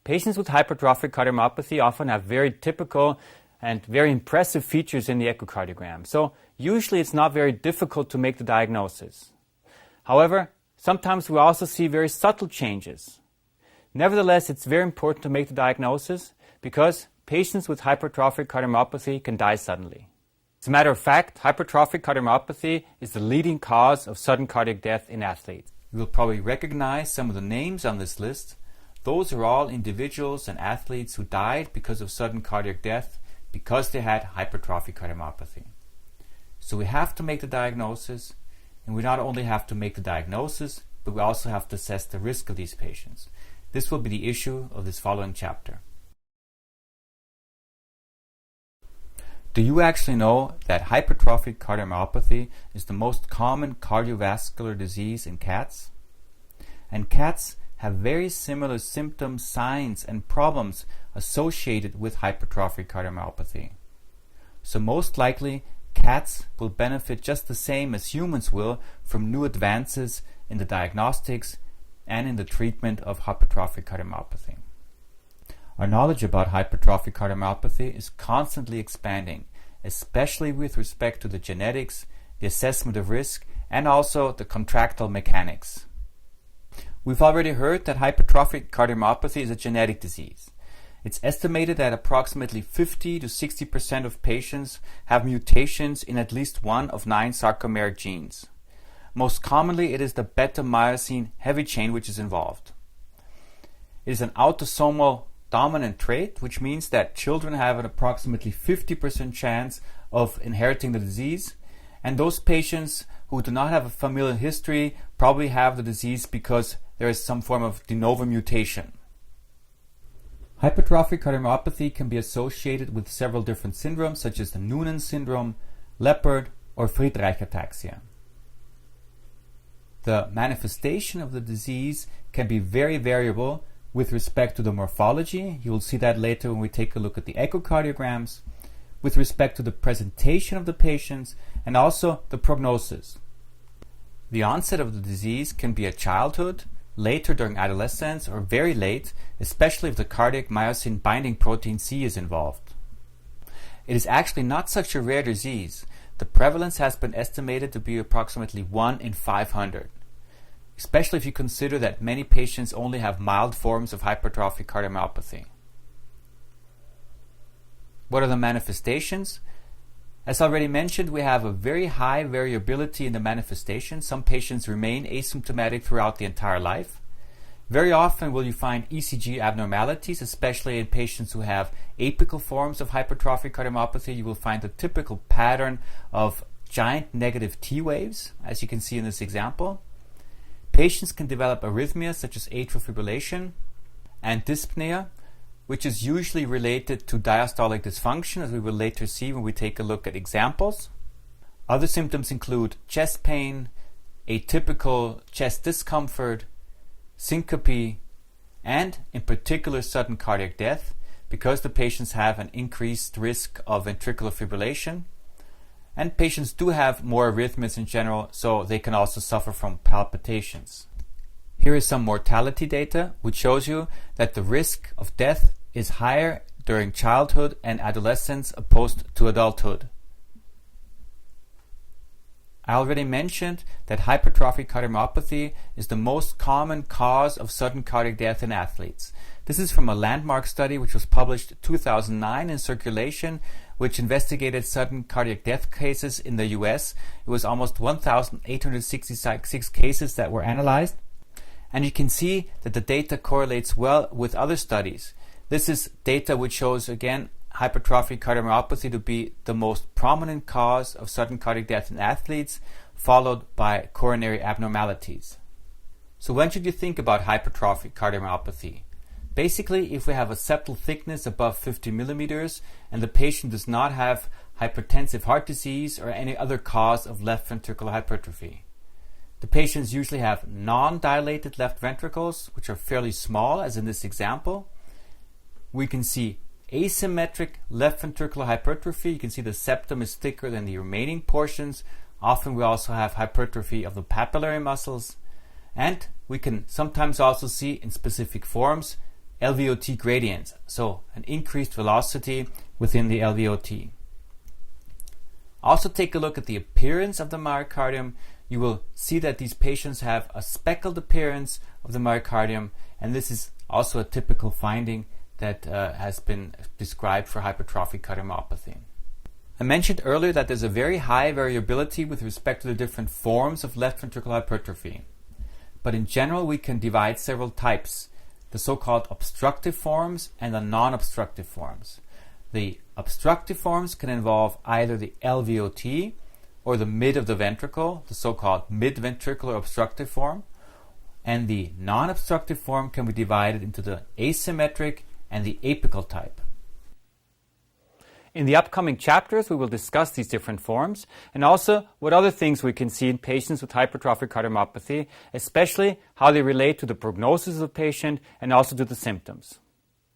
Patients with hypertrophic cardiomyopathy often have very typical and very impressive features in the echocardiogram. So usually it's not very difficult to make the diagnosis. However, sometimes we also see very subtle changes. Nevertheless, it's very important to make the diagnosis because patients with hypertrophic cardiomyopathy can die suddenly. As a matter of fact, hypertrophic cardiomyopathy is the leading cause of sudden cardiac death in athletes. You will probably recognize some of the names on this list. Those are all individuals and athletes who died because of sudden cardiac death because they had hypertrophic cardiomyopathy. So we have to make the diagnosis, and we not only have to make the diagnosis, but we also have to assess the risk of these patients. This will be the issue of this following chapter. Do you actually know that hypertrophic cardiomyopathy is the most common cardiovascular disease in cats? And cats have very similar symptoms, signs, and problems associated with hypertrophic cardiomyopathy. So most likely, cats will benefit just the same as humans will from new advances in the diagnostics and in the treatment of hypertrophic cardiomyopathy. Our knowledge about hypertrophic cardiomyopathy is constantly expanding, especially with respect to the genetics, the assessment of risk, and also the contractile mechanics. We've already heard that hypertrophic cardiomyopathy is a genetic disease. It's estimated that approximately 50 to 60% of patients have mutations in at least one of 9 sarcomeric genes. Most commonly, it is the beta-myosin heavy chain which is involved. It is an autosomal dominant trait, which means that children have an approximately 50% chance of inheriting the disease, and those patients who do not have a familial history probably have the disease because there is some form of de novo mutation. Hypertrophic cardiomyopathy can be associated with several different syndromes such as the Noonan syndrome, Leopard, or Friedreich ataxia. The manifestation of the disease can be very variable with respect to the morphology. You will see that later when we take a look at the echocardiograms, with respect to the presentation of the patients, and also the prognosis. The onset of the disease can be at childhood, later during adolescence, or very late, especially if the cardiac myosin binding protein C is involved. It is actually not such a rare disease. The prevalence has been estimated to be approximately 1 in 500, especially if you consider that many patients only have mild forms of hypertrophic cardiomyopathy. What are the manifestations? As already mentioned, we have a very high variability in the manifestations. Some patients remain asymptomatic throughout the entire life. Very often will you find ECG abnormalities, especially in patients who have apical forms of hypertrophic cardiomyopathy. You will find the typical pattern of giant negative T waves, as you can see in this example. Patients can develop arrhythmias such as atrial fibrillation and dyspnea, which is usually related to diastolic dysfunction, as we will later see when we take a look at examples. Other symptoms include chest pain, atypical chest discomfort, syncope, and in particular sudden cardiac death, because the patients have an increased risk of ventricular fibrillation. And patients do have more arrhythmias in general, so they can also suffer from palpitations. Here is some mortality data which shows you that the risk of death is higher during childhood and adolescence opposed to adulthood. I already mentioned that hypertrophic cardiomyopathy is the most common cause of sudden cardiac death in athletes. This is from a landmark study which was published in 2009 in Circulation, which investigated sudden cardiac death cases in the US. It was almost 1,866 cases that were analyzed. And you can see that the data correlates well with other studies. This is data which shows, again, hypertrophic cardiomyopathy to be the most prominent cause of sudden cardiac death in athletes, followed by coronary abnormalities. So when should you think about hypertrophic cardiomyopathy? Basically, if we have a septal thickness above 50 millimeters and the patient does not have hypertensive heart disease or any other cause of left ventricular hypertrophy. The patients usually have non-dilated left ventricles, which are fairly small, as in this example. We can see asymmetric left ventricular hypertrophy. You can see the septum is thicker than the remaining portions. Often we also have hypertrophy of the papillary muscles. And we can sometimes also see in specific forms LVOT gradients, so an increased velocity within the LVOT. Also take a look at the appearance of the myocardium. You will see that these patients have a speckled appearance of the myocardium, and this is also a typical finding that has been described for hypertrophic cardiomyopathy. I mentioned earlier that there's a very high variability with respect to the different forms of left ventricular hypertrophy. But in general, we can divide several types, the so-called obstructive forms and the non-obstructive forms. The obstructive forms can involve either the LVOT or the mid of the ventricle, the so-called mid-ventricular obstructive form, and the non-obstructive form can be divided into the asymmetric and the apical type. In the upcoming chapters, we will discuss these different forms and also what other things we can see in patients with hypertrophic cardiomyopathy, especially how they relate to the prognosis of the patient and also to the symptoms.